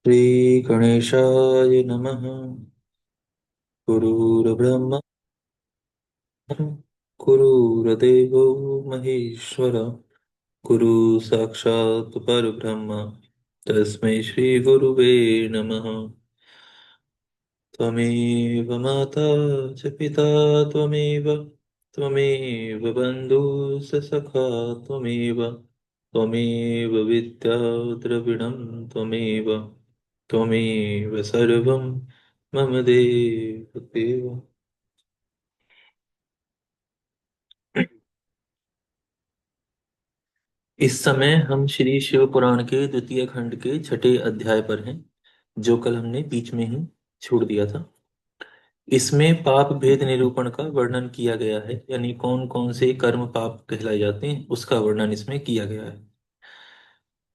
श्रीगणेशाय नमः। गुरुर्ब्रह्मा गुरुर्देवो महेश्वर गुरु साक्षात् परब्रह्म तस्मै श्रीगुरुवे नमः। त्वमेव माता च पिता त्वमेव त्वमेव बन्धुः सखा त्वमेव त्वमेव विद्या द्रविणं त्वमेव त्वमेव सर्वं मम देव देव। इस समय हम श्री शिव पुराण के द्वितीय खंड के छठे अध्याय पर हैं, जो कल हमने बीच में ही छोड़ दिया था। इसमें पाप भेद निरूपण का वर्णन किया गया है, यानी कौन कौन से कर्म पाप कहलाए जाते हैं उसका वर्णन इसमें किया गया है।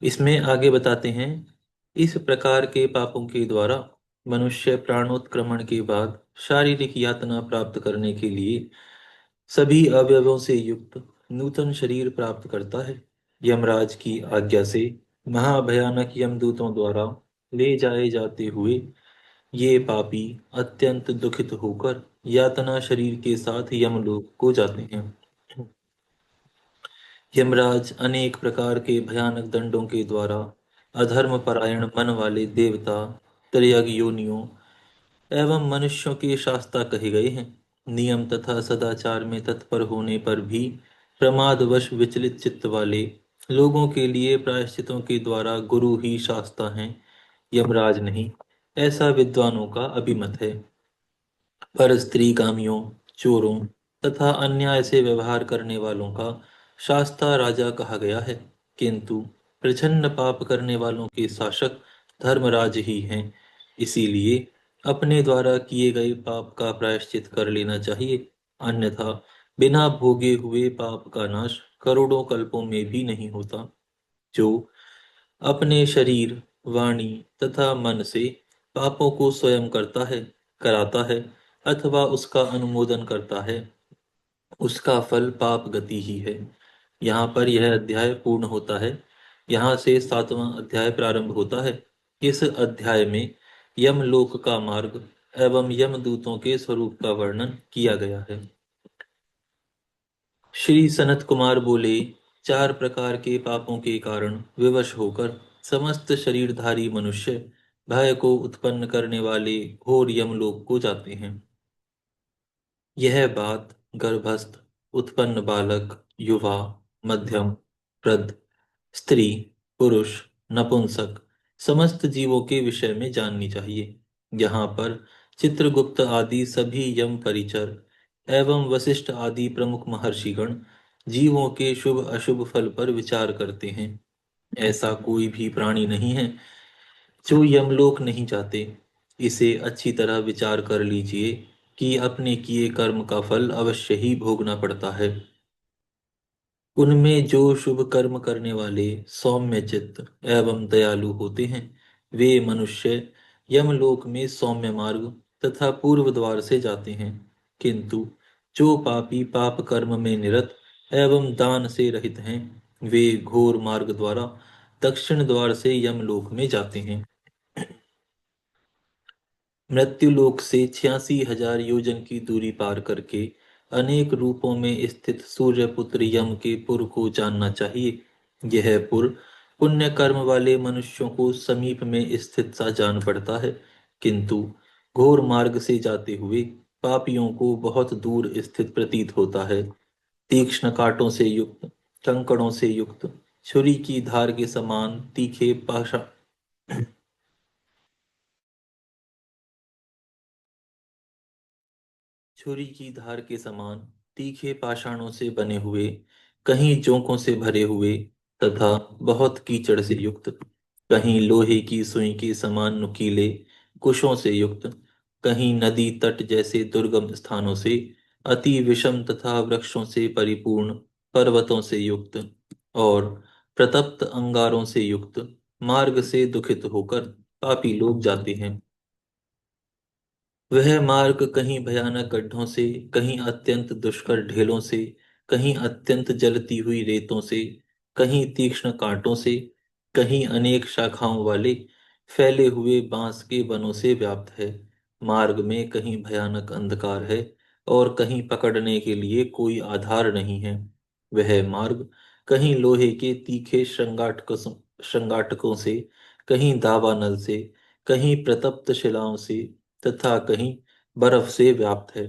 इसमें आगे बताते हैं, इस प्रकार के पापों के द्वारा मनुष्य प्राणोत्क्रमण के बाद शारीरिक यातना प्राप्त करने के लिए सभी अवयवों से युक्त नूतन शरीर प्राप्त करता है। यमराज की आज्ञा से महाभयानक यमदूतों द्वारा ले जाए जाते हुए ये पापी अत्यंत दुखित होकर यातना शरीर के साथ यमलोक को जाते हैं। यमराज अनेक प्रकार के भयानक दंडों के द्वारा अधर्म परायण मन वाले देवता, त्रियग योनियों एवं मनुष्यों के शास्ता कहे गए हैं। नियम तथा सदाचार में तत्पर होने पर भी प्रमादवश विचलित चित्त वाले लोगों के लिए प्रायश्चितों के द्वारा गुरु ही शास्ता हैं, यमराज नहीं, ऐसा विद्वानों का अभिमत है। पर स्त्री कामियों, चोरों तथा अन्याय से व्यवहार करने वालों का शास्ता राजा कहा गया है, किंतु प्रच्छन्न पाप करने वालों के शासक धर्मराज ही हैं। इसीलिए अपने द्वारा किए गए पाप का प्रायश्चित कर लेना चाहिए, अन्यथा बिना भोगे हुए पाप का नाश करोड़ों कल्पों में भी नहीं होता। जो अपने शरीर, वाणी तथा मन से पापों को स्वयं करता है, कराता है अथवा उसका अनुमोदन करता है, उसका फल पाप गति ही है। यहाँ पर यह अध्याय पूर्ण होता है। यहाँ से सातवां अध्याय प्रारंभ होता है। इस अध्याय में यमलोक का मार्ग एवं यमदूतों के स्वरूप का वर्णन किया गया है। श्री सनत कुमार बोले, चार प्रकार के पापों के कारण विवश होकर समस्त शरीरधारी मनुष्य भय को उत्पन्न करने वाले घोर यमलोक को जाते हैं। यह बात गर्भस्थ, उत्पन्न बालक, युवा, मध्यम, वृद्ध, स्त्री, पुरुष, नपुंसक समस्त जीवों के विषय में जाननी चाहिए। यहाँ पर चित्रगुप्त आदि सभी यम परिचर एवं वशिष्ठ आदि प्रमुख महर्षिगण जीवों के शुभ अशुभ फल पर विचार करते हैं। ऐसा कोई भी प्राणी नहीं है जो यमलोक नहीं जाते। इसे अच्छी तरह विचार कर लीजिए कि अपने किए कर्म का फल अवश्य ही भोगना पड़ता है। उनमें जो शुभ कर्म करने वाले सौम्य चित्त एवं दयालु होते हैं, वे मनुष्य यमलोक में सौम्य मार्ग तथा पूर्व द्वार से जाते हैं, किंतु जो पापी पाप कर्म में निरत एवं दान से रहित हैं, वे घोर मार्ग द्वारा दक्षिण द्वार से यमलोक में जाते हैं। मृत्युलोक से 86,000 योजन की दूरी पार करके अनेक रूपों में स्थित सूर्यपुत्र यम के पुर को जानना चाहिए। यह पुर पुण्य कर्म वाले मनुष्यों को समीप में स्थित सा जान पड़ता है, किंतु घोर मार्ग से जाते हुए पापियों को बहुत दूर स्थित प्रतीत होता है। तीक्ष्ण कांटों से युक्त, कंकड़ों से युक्त, छुरी की धार के समान तीखे पाषा छुरी की धार के समान तीखे पाषाणों से बने हुए, कहीं जोंकों से भरे हुए तथा बहुत कीचड़ से युक्त, कहीं लोहे की सुई के समान नुकीले कुशों से युक्त, कहीं नदी तट जैसे दुर्गम स्थानों से अति विषम तथा वृक्षों से परिपूर्ण पर्वतों से युक्त और प्रतप्त अंगारों से युक्त मार्ग से दुखित होकर पापी लोग जाते हैं। वह मार्ग कहीं भयानक गड्ढों से, कहीं अत्यंत दुष्कर ढेलों से, कहीं अत्यंत जलती हुई रेतों से, कहीं तीक्ष्ण कांटों से, कहीं अनेक शाखाओं वाले फैले हुए बांस के वनों से व्याप्त है। मार्ग में कहीं भयानक अंधकार है और कहीं पकड़ने के लिए कोई आधार नहीं है। वह मार्ग कहीं लोहे के तीखे श्रृंगाटकों से, कहीं दावानल से, कहीं प्रतप्त शिलाओं से, तथा कहीं बर्फ से व्याप्त है।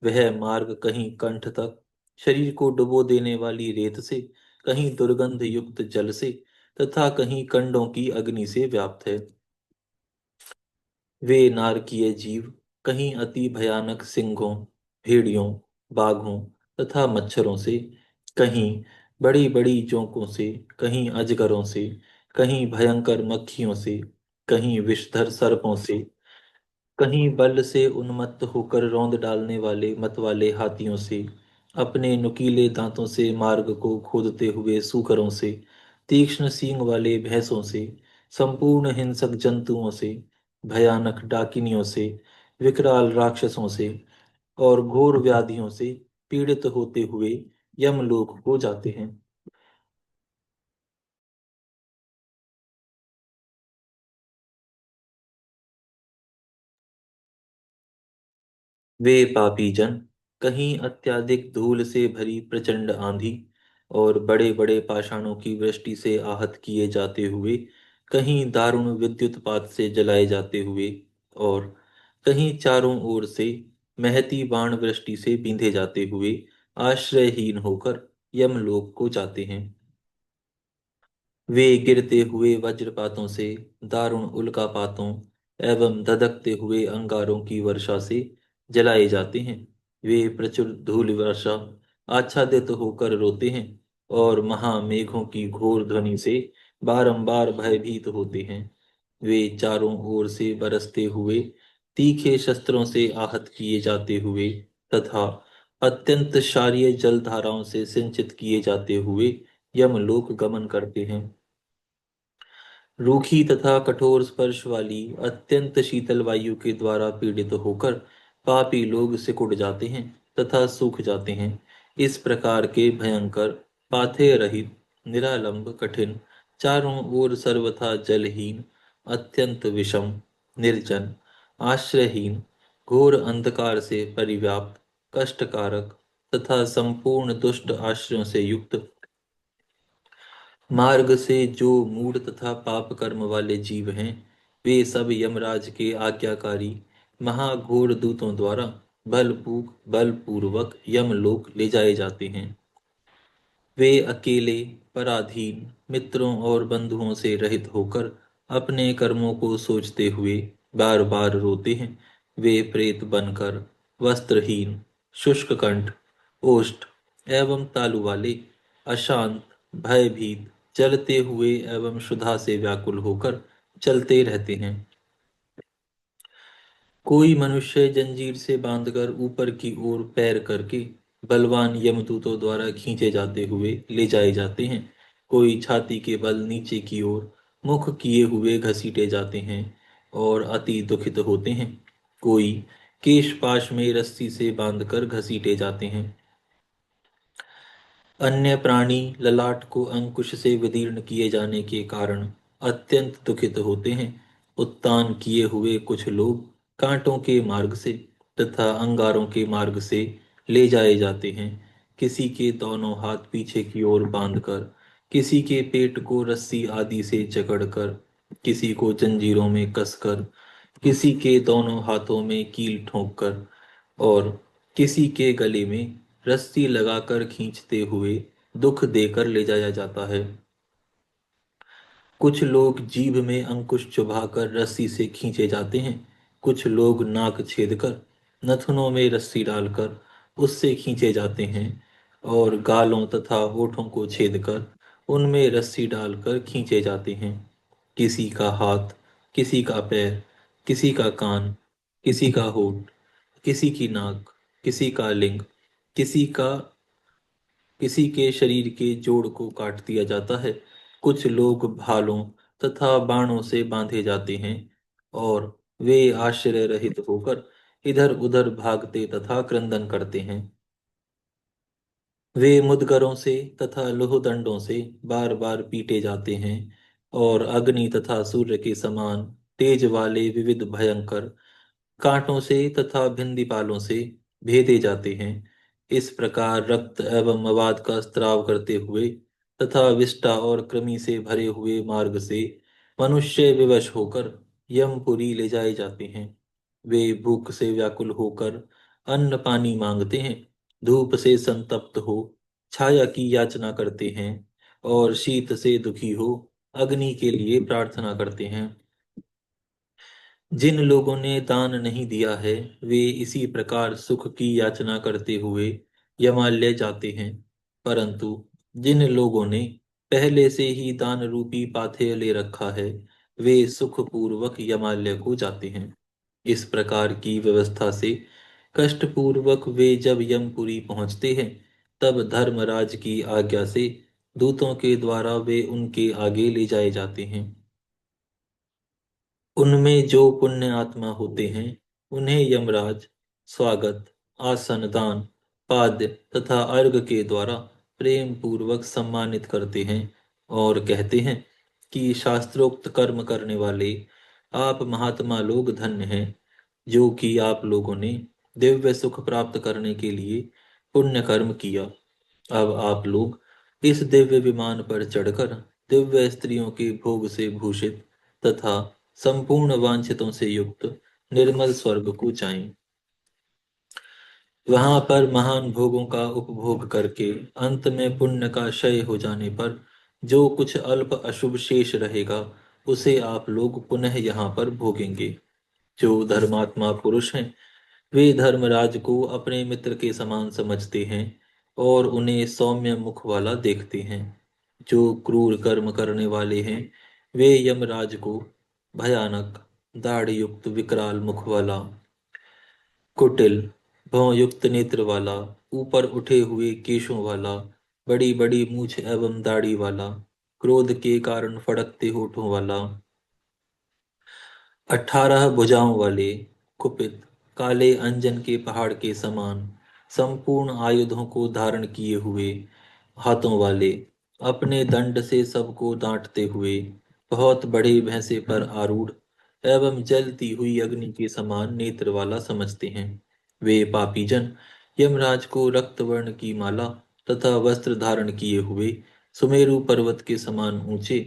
वह मार्ग कहीं कंठ तक शरीर को डुबो देने वाली रेत से, कहीं दुर्गंध युक्त जल से, तथा कहीं कंडों की अग्नि से व्याप्त है। वे नारकीय जीव कहीं अति भयानक सिंहों, भेड़ियों, बाघों तथा मच्छरों से, कहीं बड़ी बड़ी जोंकों से, कहीं अजगरों से, कहीं भयंकर मक्खियों से, कहीं विषधर सर्पों से, कहीं बल से उन्मत्त होकर रौंद डालने वाले मतवाले हाथियों से, अपने नुकीले दांतों से मार्ग को खोदते हुए सूकरों से, तीक्ष्ण सींग वाले भैंसों से, संपूर्ण हिंसक जंतुओं से, भयानक डाकिनियों से, विकराल राक्षसों से और घोर व्याधियों से पीड़ित होते हुए यमलोक को जाते हैं। वे पापी जन कहीं अत्यधिक धूल से भरी प्रचंड आंधी और बड़े बड़े पाषाणों की वृष्टि से आहत किए जाते हुए, कहीं दारुण विद्युतपात से जलाए जाते हुए, और कहीं चारों ओर से महती बाण वृष्टि से बींधे जाते हुए आश्रयहीन होकर यमलोक को जाते हैं। वे गिरते हुए वज्रपातों से, दारुण उल्कापातों एवं धधकते हुए अंगारों की वर्षा से जलाए जाते हैं। वे प्रचुर धूल वर्षा आच्छादित होकर रोते हैं और महामेघों की घोर ध्वनि से बारंबार भयभीत होते हैं। वे चारों ओर से बरसते हुए तीखे शस्त्रों से आहत किए जाते हुए तथा अत्यंत क्षारीय जलधाराओं से सिंचित किए जाते हुए यमलोक गमन करते हैं। रूखी तथा कठोर स्पर्श वाली अत्यंत शीतल वायु के द्वारा पीड़ित होकर पापी लोग सिकुड़ जाते हैं तथा सूख जाते हैं। इस प्रकार के भयंकर, पाथेय रहित, निरालंब, कठिन, चारों ओर सर्वथा जलहीन, अत्यंत विषम, निर्जन, आश्रयहीन, घोर अंधकार से परिव्याप्त, कष्टकारक तथा संपूर्ण दुष्ट आश्रयों से युक्त मार्ग से जो मूढ़ तथा पाप कर्म वाले जीव हैं, वे सब यमराज के आज्ञाकारी महाघोर दूतों द्वारा बलपूर्वक यमलोक ले जाए जाते हैं। वे अकेले, पराधीन, मित्रों और बंधुओं से रहित होकर अपने कर्मों को सोचते हुए बार बार रोते हैं। वे प्रेत बनकर वस्त्रहीन, शुष्क कंठ, ओष्ठ एवं तालु वाले, अशांत, भयभीत, जलते हुए एवं क्षुधा से व्याकुल होकर चलते रहते हैं। कोई मनुष्य जंजीर से बांधकर ऊपर की ओर पैर करके बलवान यमदूतों द्वारा खींचे जाते हुए ले जाए जाते हैं। कोई छाती के बल नीचे की ओर मुख किए हुए घसीटे जाते हैं और अति दुखित होते हैं। कोई केश पाश में रस्सी से बांधकर घसीटे जाते हैं। अन्य प्राणी ललाट को अंकुश से विदीर्ण किए जाने के कारण अत्यंत दुखित होते हैं। उत्तान किए हुए कुछ लोग कांटों के मार्ग से तथा अंगारों के मार्ग से ले जाए जाते हैं। किसी के दोनों हाथ पीछे की ओर बांधकर, किसी के पेट को रस्सी आदि से जकड़कर, किसी को जंजीरों में कसकर, किसी के दोनों हाथों में कील ठोंककर और किसी के गले में रस्सी लगाकर खींचते हुए दुख देकर ले जाया जाता है। कुछ लोग जीभ में अंकुश चुभाकर रस्सी से खींचे जाते हैं। कुछ लोग नाक छेद कर, नथुनों में रस्सी डालकर उससे खींचे जाते हैं और गालों तथा होठों को छेद कर उनमें रस्सी डालकर खींचे जाते हैं। किसी का हाथ, किसी का पैर, किसी का कान, किसी का होठ, किसी की नाक, किसी का लिंग, किसी का किसी के शरीर के जोड़ को काट दिया जाता है। कुछ लोग भालों तथा बाणों से बांधे जाते हैं और वे आश्रय रहित होकर इधर उधर भागते तथा क्रंदन करते हैं। वे मुदगरों से तथा लोहदंडों से बार बार पीटे जाते हैं और अग्नि तथा सूर्य के समान तेज वाले विविध भयंकर कांटों से तथा भिंदीपालों से भेदे जाते हैं। इस प्रकार रक्त एवं मवाद का स्त्राव करते हुए तथा विष्ठा और कृमि से भरे हुए मार्ग से मनुष्य विवश होकर यमपुरी ले जाए जाते हैं। वे भूख से व्याकुल होकर अन्न पानी मांगते हैं, धूप से संतप्त हो छाया की याचना करते हैं और शीत से दुखी हो अग्नि के लिए प्रार्थना करते हैं। जिन लोगों ने दान नहीं दिया है वे इसी प्रकार सुख की याचना करते हुए यमालय जाते हैं, परंतु जिन लोगों ने पहले से ही दान रूपी पाथेय ले रखा है वे सुखपूर्वक यमालय को जाते हैं। इस प्रकार की व्यवस्था से कष्टपूर्वक वे जब यमपुरी पहुंचते हैं तब धर्मराज की आज्ञा से दूतों के द्वारा वे उनके आगे ले जाए जाते हैं। उनमें जो पुण्य आत्मा होते हैं उन्हें यमराज स्वागत, आसन दान, पाद्य तथा अर्घ के द्वारा प्रेम पूर्वक सम्मानित करते हैं और कहते हैं कि शास्त्रोक्त कर्म करने वाले आप महात्मा लोग धन्य हैं, जो कि आप लोगों ने दिव्य सुख प्राप्त करने के लिए पुण्य कर्म किया। अब आप लोग इस दिव्य विमान पर चढ़कर दिव्य स्त्रियों के भोग से भूषित तथा संपूर्ण वांछितों से युक्त निर्मल स्वर्ग को जाएं। वहां पर महान भोगों का उपभोग करके अंत में पुण्य का क्षय हो जाने पर जो कुछ अल्प अशुभ शेष रहेगा उसे आप लोग पुनः यहाँ पर भोगेंगे। जो धर्मात्मा पुरुष हैं वे धर्मराज को अपने मित्र के समान समझते हैं और उन्हें सौम्य मुख वाला देखते हैं। जो क्रूर कर्म करने वाले हैं वे यमराज को भयानक दाढ़ी युक्त विकराल मुख वाला, कुटिल भौंयुक्त नेत्र वाला, ऊपर उठे हुए केशों वाला, बड़ी बड़ी मूछ एवं दाढ़ी वाला, क्रोध के कारण फड़कते होठों वाला, 18 भुजाओं वाले, कुपित काले अंजन के पहाड़ के समान संपूर्ण आयुधों को धारण किए हुए हाथों वाले, अपने दंड से सबको डांटते हुए, बहुत बड़े भैंसे पर आरूढ़ एवं जलती हुई अग्नि के समान नेत्र वाला समझते हैं। वे पापी जन यमराज को रक्तवर्ण की माला तथा वस्त्र धारण किए हुए सुमेरु पर्वत के समान ऊंचे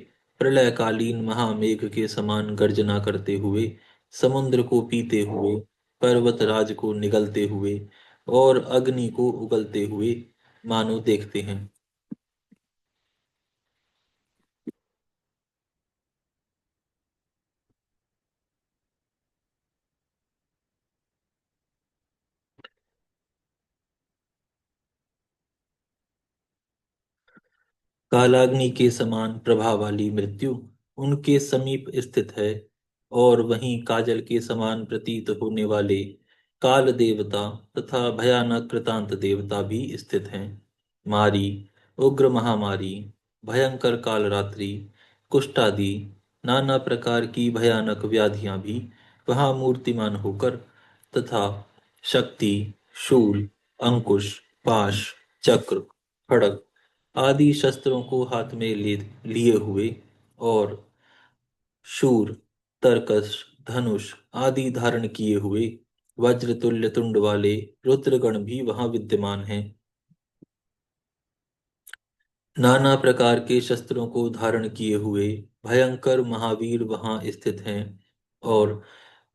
प्रलयकालीन महामेघ के समान गर्जना करते हुए, समुद्र को पीते हुए, पर्वत राज को निगलते हुए और अग्नि को उगलते हुए मानो देखते हैं। कालाग्नि के समान प्रभा वाली मृत्यु उनके समीप स्थित है और वहीं काजल के समान प्रतीत होने वाले काल देवता तथा भयानक कृतांत देवता भी स्थित हैं। मारी, उग्र महामारी, भयंकर कालरात्रि, कुष्ठादि नाना प्रकार की भयानक व्याधियां भी वहां मूर्तिमान होकर तथा शक्ति, शूल, अंकुश, पाश, चक्र, खड़ग आदि शस्त्रों को हाथ में लिए हुए और शूर, तरकश, धनुष आदि धारण किए हुए वज्र तुल्य तुंड वाले रुद्रगण भी वहां विद्यमान हैं। नाना प्रकार के शस्त्रों को धारण किए हुए भयंकर महावीर वहां स्थित हैं और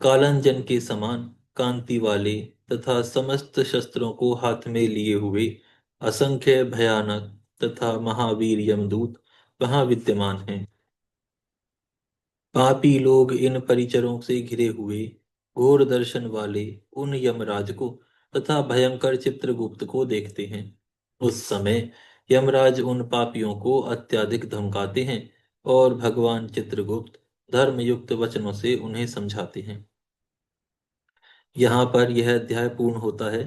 कालंजन के समान कांति वाले तथा समस्त शस्त्रों को हाथ में लिए हुए असंख्य भयानक तथा महावीर यमदूत वहां विद्यमान हैं। पापी लोग इन परिचरों से घिरे हुए घोर दर्शन वाले उन यमराज को तथा भयंकर चित्रगुप्त को देखते हैं। उस समय यमराज उन पापियों को अत्यधिक धमकाते हैं और भगवान चित्रगुप्त धर्मयुक्त वचनों से उन्हें समझाते हैं। यहाँ पर यह अध्याय पूर्ण होता है।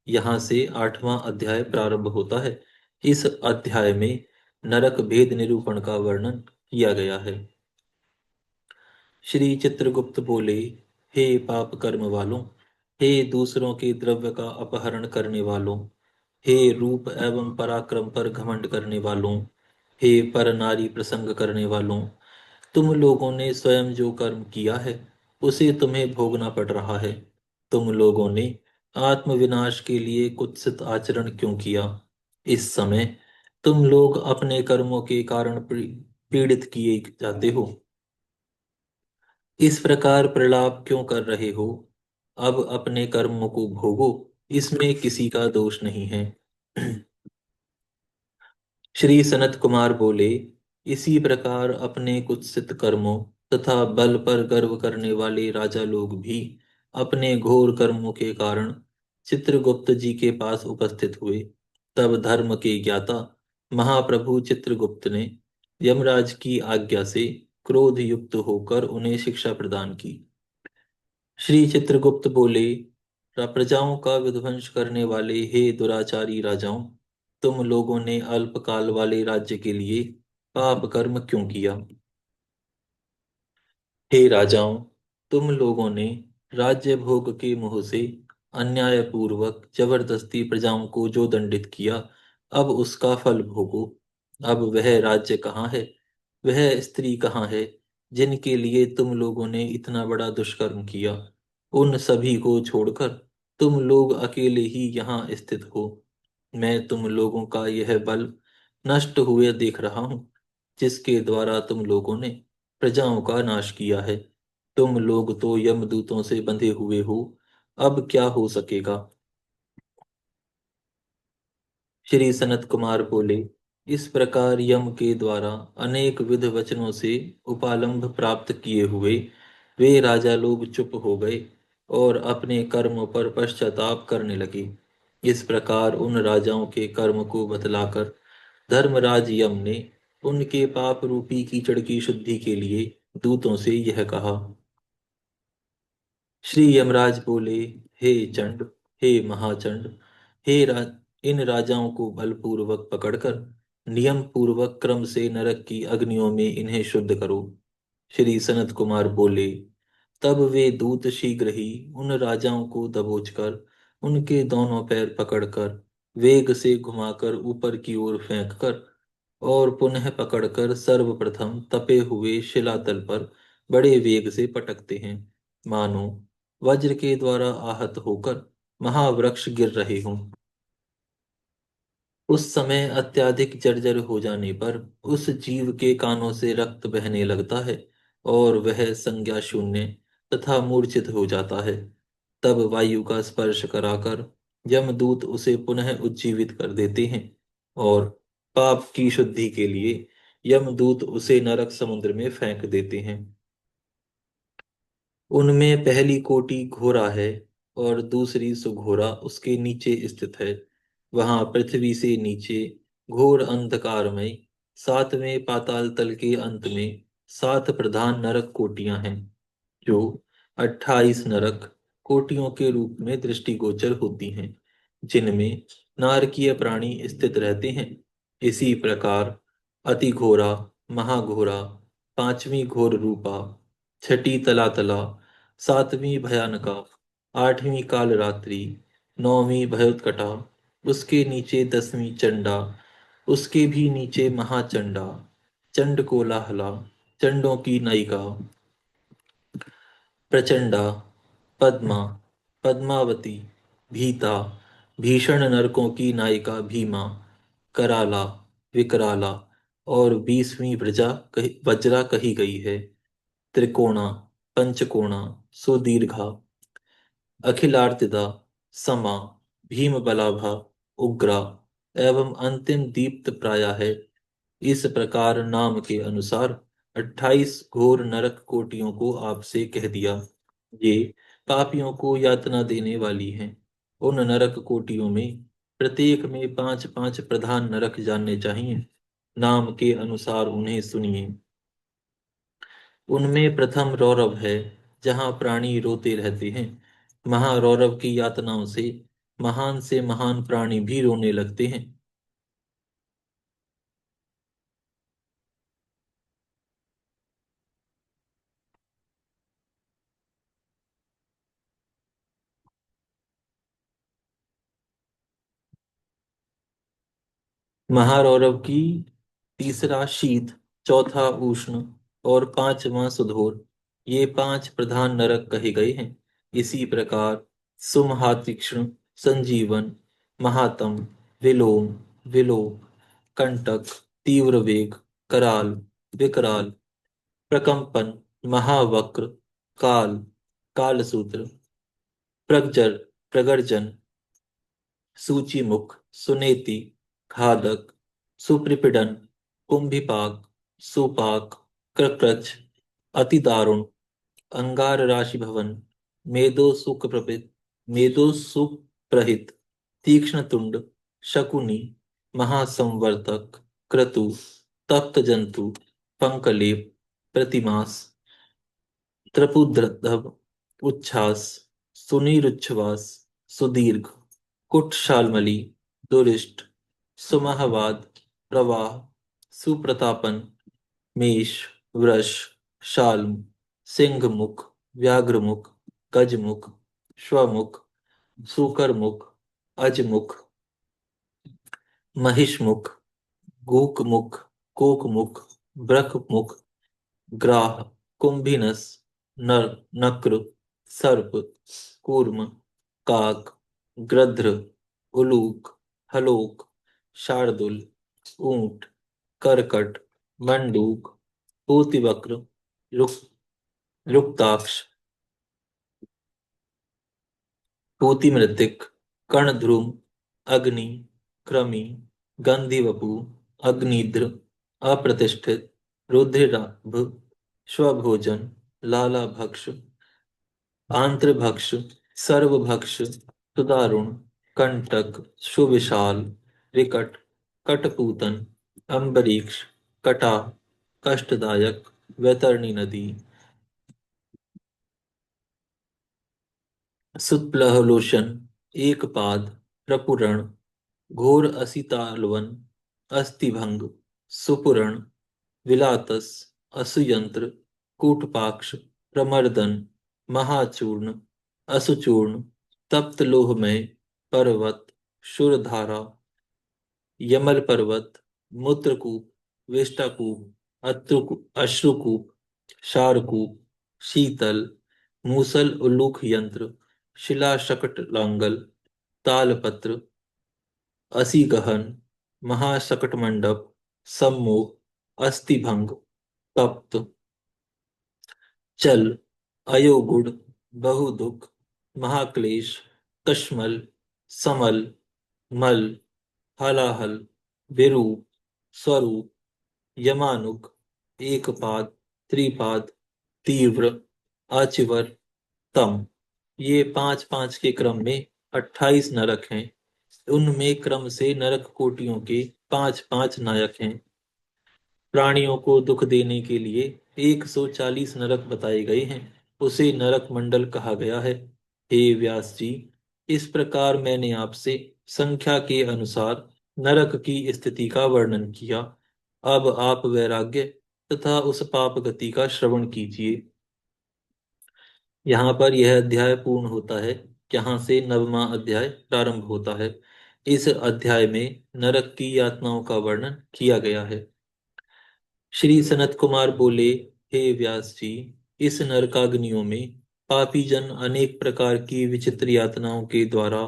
यहाँ से 8वां अध्याय प्रारंभ होता है। इस अध्याय में नरक भेद निरूपण का वर्णन किया गया है। श्री चित्रगुप्त बोले, हे पाप कर्म वालों, हे दूसरों के द्रव्य का अपहरण करने वालों, हे रूप एवं पराक्रम पर घमंड करने वालों, हे पर नारी प्रसंग करने वालों, तुम लोगों ने स्वयं जो कर्म किया है उसे तुम्हें भोगना पड़ रहा है। तुम लोगों ने आत्मविनाश के लिए कुत्सित आचरण क्यों किया? इस समय तुम लोग अपने कर्मों के कारण पीड़ित किए जाते हो। इस प्रकार प्रलाप क्यों कर रहे हो? अब अपने कर्मों को भोगो, इसमें किसी का दोष नहीं है। श्री सनत कुमार बोले, इसी प्रकार अपने कुत्सित कर्मों तथा बल पर गर्व करने वाले राजा लोग भी अपने घोर कर्मों के कारण चित्रगुप्त जी के पास उपस्थित हुए। तब धर्म के ज्ञाता महाप्रभु चित्रगुप्त ने यमराज की आज्ञा से क्रोध युक्त होकर उन्हें शिक्षा प्रदान की। श्री चित्रगुप्त बोले, प्रजाओं का विध्वंस करने वाले हे दुराचारी राजाओं, तुम लोगों ने अल्पकाल वाले राज्य के लिए पाप कर्म क्यों किया? हे राजाओं, तुम लोगों ने राज्य भोग के मोह से अन्यायपूर्वक जबरदस्ती प्रजाओं को जो दंडित किया, अब उसका फल भोगो। अब वह राज्य कहाँ है? वह स्त्री कहाँ है जिनके लिए तुम लोगों ने इतना बड़ा दुष्कर्म किया? उन सभी को छोड़कर तुम लोग अकेले ही यहाँ स्थित हो। मैं तुम लोगों का यह बल नष्ट हुए देख रहा हूँ, जिसके द्वारा तुम लोगों ने प्रजाओं का नाश किया है। तुम लोग तो यमदूतों से बंधे हुए हो, अब क्या हो सकेगा? श्री सनत कुमार बोले, इस प्रकार यम के द्वारा अनेक विध वचनों से उपालंभ प्राप्त किए हुए वे राजा लोग चुप हो गए और अपने कर्मों पर पश्चाताप करने लगे। इस प्रकार उन राजाओं के कर्म को बतलाकर धर्मराज यम ने उनके पाप रूपी कीचड़ की शुद्धि के लिए दूतों से यह कहा। श्री यमराज बोले, हे चंड, हे महाचंड, इन राजाओं को बलपूर्वक पकड़कर नियम पूर्वक क्रम से नरक की अग्नियों में इन्हें शुद्ध करो। श्री सनत कुमार बोले, तब वे दूत शीघ्र ही उन राजाओं को दबोचकर उनके दोनों पैर पकड़कर वेग से घुमाकर ऊपर की ओर फेंककर और पुनः पकड़कर सर्वप्रथम तपे हुए शिलातल पर बड़े वेग से पटकते हैं, मानो वज्र के द्वारा आहत होकर महावृक्ष गिर रहे हों। उस समय अत्यधिक जर्जर हो जाने पर उस जीव के कानों से रक्त बहने लगता है और वह संज्ञा शून्य तथा मूर्छित हो जाता है। तब वायु का स्पर्श कराकर यमदूत उसे पुनः उज्जीवित कर देते हैं और पाप की शुद्धि के लिए यमदूत उसे नरक समुद्र में फेंक देते हैं। उनमें पहली कोटि घोरा है और दूसरी सुघोरा उसके नीचे स्थित है। वहां पृथ्वी से नीचे घोर अंधकारमय सातवें पाताल तल के अंत में सात प्रधान नरक कोटियां हैं, जो 28 नरक कोटियों के रूप में दृष्टिगोचर होती हैं, जिनमें नारकीय प्राणी स्थित रहते हैं। इसी प्रकार अति घोरा, महाघोरा, पांचवी घोर रूपा, छठी तलातला, सातवीं भयानका, आठवीं काल रात्रि, नौवीं भयोत्कटा, उसके नीचे दसवीं चंडा, उसके भी नीचे महाचंडा, चंड कोलाहला, चंडों की नायिका, प्रचंडा, पद्मा, पद्मावती, भीता, भीषण नरकों की नायिका भीमा, कराला, विकराला और 20वीं वज्रा कही गई है। त्रिकोणा, पंचकोणा, सुदीर्घा, अखिलार्तिदा, समा, भीम बलाभा, उग्रा एवं अंतिम दीप्त प्राय है। इस प्रकार नाम के अनुसार 28 घोर नरक कोटियों को आपसे कह दिया। ये पापियों को यातना देने वाली हैं। उन नरक कोटियों में प्रत्येक में पांच पांच प्रधान नरक जानने चाहिए। नाम के अनुसार उन्हें सुनिए। उनमें प्रथम रौरव है, जहाँ प्राणी रोते रहते हैं। महारौरव की यातनाओं से महान प्राणी भी रोने लगते हैं। महारौरव की तीसरा शीत, चौथा उष्ण, और पांचवां सुधोर। ये पांच प्रधान नरक कहे गए हैं। इसी प्रकार सुमहातीक्ष्ण, संजीवन, महातम, विलोम, विलोप, कंटक, तीव्र वेग, कराल, विकराल, प्रकंपन, महावक्र, काल, कालसूत्र, प्रगजर, प्रगर्जन, सूचीमुख, सुनेति, घातक, सुप्रपीड़न, कुंभिपाक, सुपाक, क्रक्रच, अति दारुण, अंगार राशि भवन, मेदो सुप्रपित, मेदो सुप्रहित, तीक्ष्ण तुंड, शकुनी, महासंवर्तक, क्रतु, तप्त जंतु, पंकलेप, प्रतिमास, त्रपुद्रव, उच्छ्वास, सुनीरुच्छ्वास, सुदीर्घ, कुटशालमलि, दुरिष्ट, सुमहवाद, प्रवाह, सुप्रतापन, मेष, वृष, शाल्म, सिंहमुख, व्याघ्रमुख, गजमुख, श्वमुख, सूकरमुख, अजमुख, महिषमुख, गूकमुख, कोकमुख, ब्रखमुख, ग्राह, कुंभिनस, नर, नक्र, सर्प, कूर्म, काक, गृध्र, उलूक, हलोक, शार्दुल, ऊंट, करकट, मंडूक, पूतिवक्र, रुक, रुक्ताक्ष, पूतिमृतिक, कर्णध्रुम, अग्नि, कृमि, गंधीवपु, अग्निध्र, अप्रतिष्ठित, रुधिराभ, स्वभोजन, लालाभक्ष, आंत्रभक्ष, सर्वभक्ष, सुदारुण, कंटक, सुविशाल, विकट, कटपूतन, अम्बरीक्ष, कटा, कष्टदायक, वैतरणी नदी, सुप्लहलोचन, एकपाद, प्रपुरण, घोर असितालवन, अस्थिभंग, सुपुरण, विलातस, असुयंत्र, कूटपाक्ष, प्रमर्दन, महाचूर्ण, असुचूर्ण, तप्त लोहमय, पर्वत, शूरधारा, यमल पर्वत, मूत्रकूप, विष्टाकूप, अश्रुकूप, शारकूप, शीतल, मूसल उल्लूक यंत्र, शिला शकट लांगल, तालपत्र, असी गहन, महाशकटमंडप, सम्मोह, अस्थिभंग, तप्त, चल, अयोगुण, बहुदुख, महाक्लेश, कश्मल, समल, मल, हलाहल, विरूप, स्वरूप, यमानुक, एकपाद, त्रिपाद, तीव्र, आचिवर, तम। ये पांच पांच के क्रम में 28 नरक हैं। उनमें क्रम से नरक कोटियों के पांच पांच नायक हैं। प्राणियों को दुख देने के लिए 140 नरक बताए गए हैं। उसे नरक मंडल कहा गया है। हे व्यास जी, इस प्रकार मैंने आपसे संख्या के अनुसार नरक की स्थिति का वर्णन किया। अब आप वैराग्य तथा उस पाप गति का श्रवण कीजिए। यहाँ पर यह अध्याय पूर्ण होता है। यहाँ से नववां अध्याय प्रारंभ होता है। इस अध्याय में नरक की यातनाओं का वर्णन किया गया है। श्री सनत कुमार बोले, हे व्यास जी, इस नरकाग्नियों में पापी जन अनेक प्रकार की विचित्र यातनाओं के द्वारा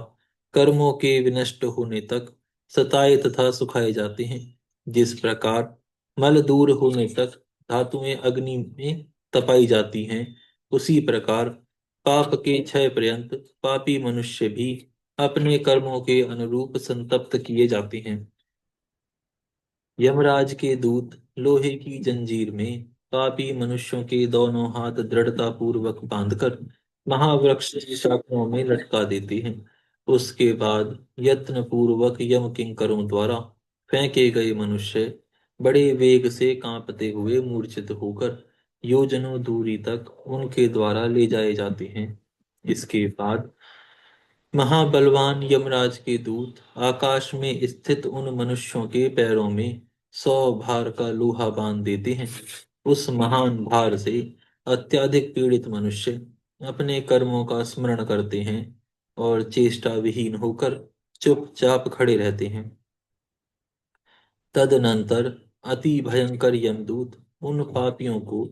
कर्मों के विनष्ट होने तक सताए तथा सुखाए जाते हैं। जिस प्रकार मल दूर होने तक धातुएं अग्नि में तपाई जाती हैं, उसी प्रकार पाप के क्षय पर्यंत पापी मनुष्य भी अपने कर्मों के अनुरूप संतप्त किए जाते हैं। यमराज के दूत लोहे की जंजीर में पापी मनुष्यों के दोनों हाथ दृढ़ता पूर्वक बांधकर महावृक्ष की शाखाओं में लटका देते हैं। उसके बाद यत्न पूर्वक यम किंकरों द्वारा फेंके गए मनुष्य बड़े वेग से कांपते हुए मूर्छित होकर योजनों दूरी तक उनके द्वारा ले जाए जाते हैं। इसके बाद महाबलवान यमराज के दूत आकाश में स्थित उन मनुष्यों के पैरों में 100 भार का लोहा बांध देते हैं। उस महान भार से अत्यधिक पीड़ित मनुष्य अपने कर्मों का स्मरण करते हैं और चेष्टा विहीन होकर चुपचाप खड़े रहते हैं। तदनंतर अति भयंकर यमदूत उन पापियों को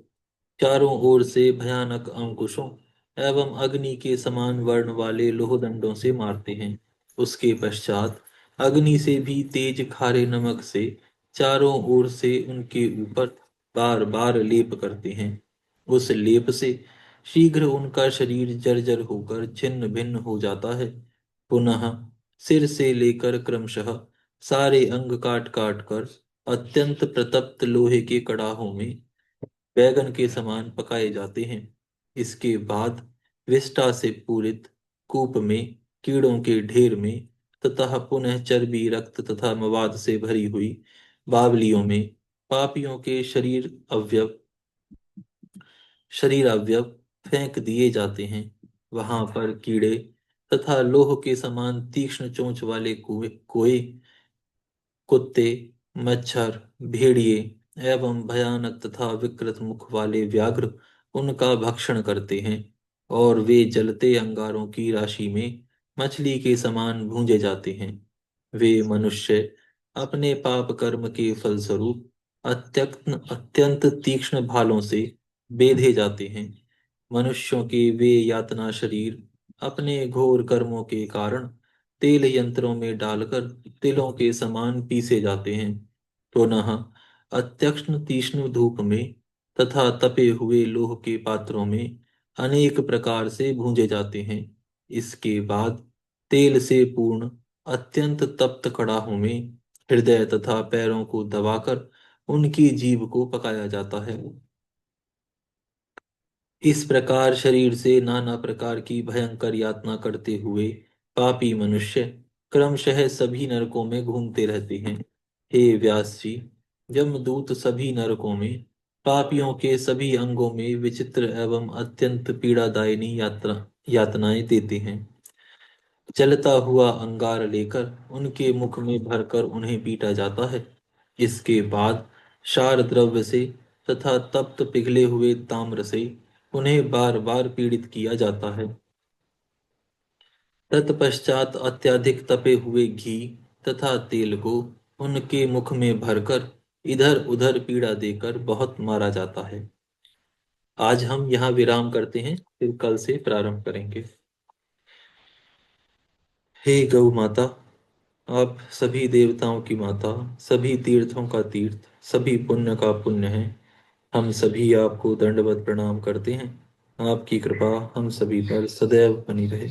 चारों ओर से भयानक अंकुशों एवं अग्नि के समान वर्ण वाले लोहदंडों से मारते हैं। उसके पश्चात अग्नि से भी तेज खारे नमक से चारों ओर से उनके ऊपर बार बार लेप करते हैं। उस लेप से शीघ्र उनका शरीर जर्जर होकर छिन्न भिन्न हो जाता है। पुनः सिर से लेकर क्रमशः सारे अंग काट काट कर अत्यंत प्रतप्त लोहे के कड़ाहों में बैगन के समान पकाए जाते हैं। इसके बाद विष्ठा से पूरित कूप में कीड़ों के ढेर में तथा पुनः चर्बी रक्त तथा मवाद से भरी हुई बावलियों में पापियों के शरीर अवयव फेंक दिए जाते हैं। वहां पर कीड़े तथा लोह के समान तीक्ष्ण चोंच वाले कोए, कुत्ते, मच्छर, भेड़िए एवं भयानक तथा विकृत मुख वाले व्याघ्र उनका भक्षण करते हैं, और वे जलते अंगारों की राशि में मछली के समान भूंजे जाते हैं। वे मनुष्य अपने पाप कर्म के फलस्वरूप अत्यंत अत्यंत तीक्ष्ण भालों से बेधे जाते हैं। मनुष्यों के वे यातना शरीर अपने घोर कर्मों के कारण तेल यंत्रों में डालकर तिलों के समान पीसे जाते हैं। पुनः अत्यक्ष्ण तीक्ष्ण धूप में तथा तपे हुए लोह के पात्रों में अनेक प्रकार से भूंजे जाते हैं। इसके बाद तेल से पूर्ण अत्यंत तप्त कड़ाहों में हृदय तथा पैरों को दबाकर उनकी जीभ को पकाया जाता है। इस प्रकार शरीर से नाना प्रकार की भयंकर यातना करते हुए पापी मनुष्य क्रमशः सभी नरकों में घूमते रहते हैं। हे व्यास जी, यमदूत सभी नरकों में पापियों के सभी अंगों में विचित्र एवं अत्यंत पीड़ादायिनी यातनाएं देते हैं। जलता हुआ अंगार लेकर उनके मुख में भरकर उन्हें पीटा जाता है। इसके बाद क्षार द्रव्य से तथा तप्त पिघले हुए ताम्र से उन्हें बार बार पीड़ित किया जाता है। तत्पश्चात अत्यधिक तपे हुए घी तथा तेल को उनके मुख में भरकर इधर उधर पीड़ा देकर बहुत मारा जाता है। आज हम यहाँ विराम करते हैं, फिर कल से प्रारंभ करेंगे। हे गौ माता, आप सभी देवताओं की माता, सभी तीर्थों का तीर्थ, सभी पुण्य का पुण्य है। हम सभी आपको दंडवत प्रणाम करते हैं। आपकी कृपा हम सभी पर सदैव बनी रहे।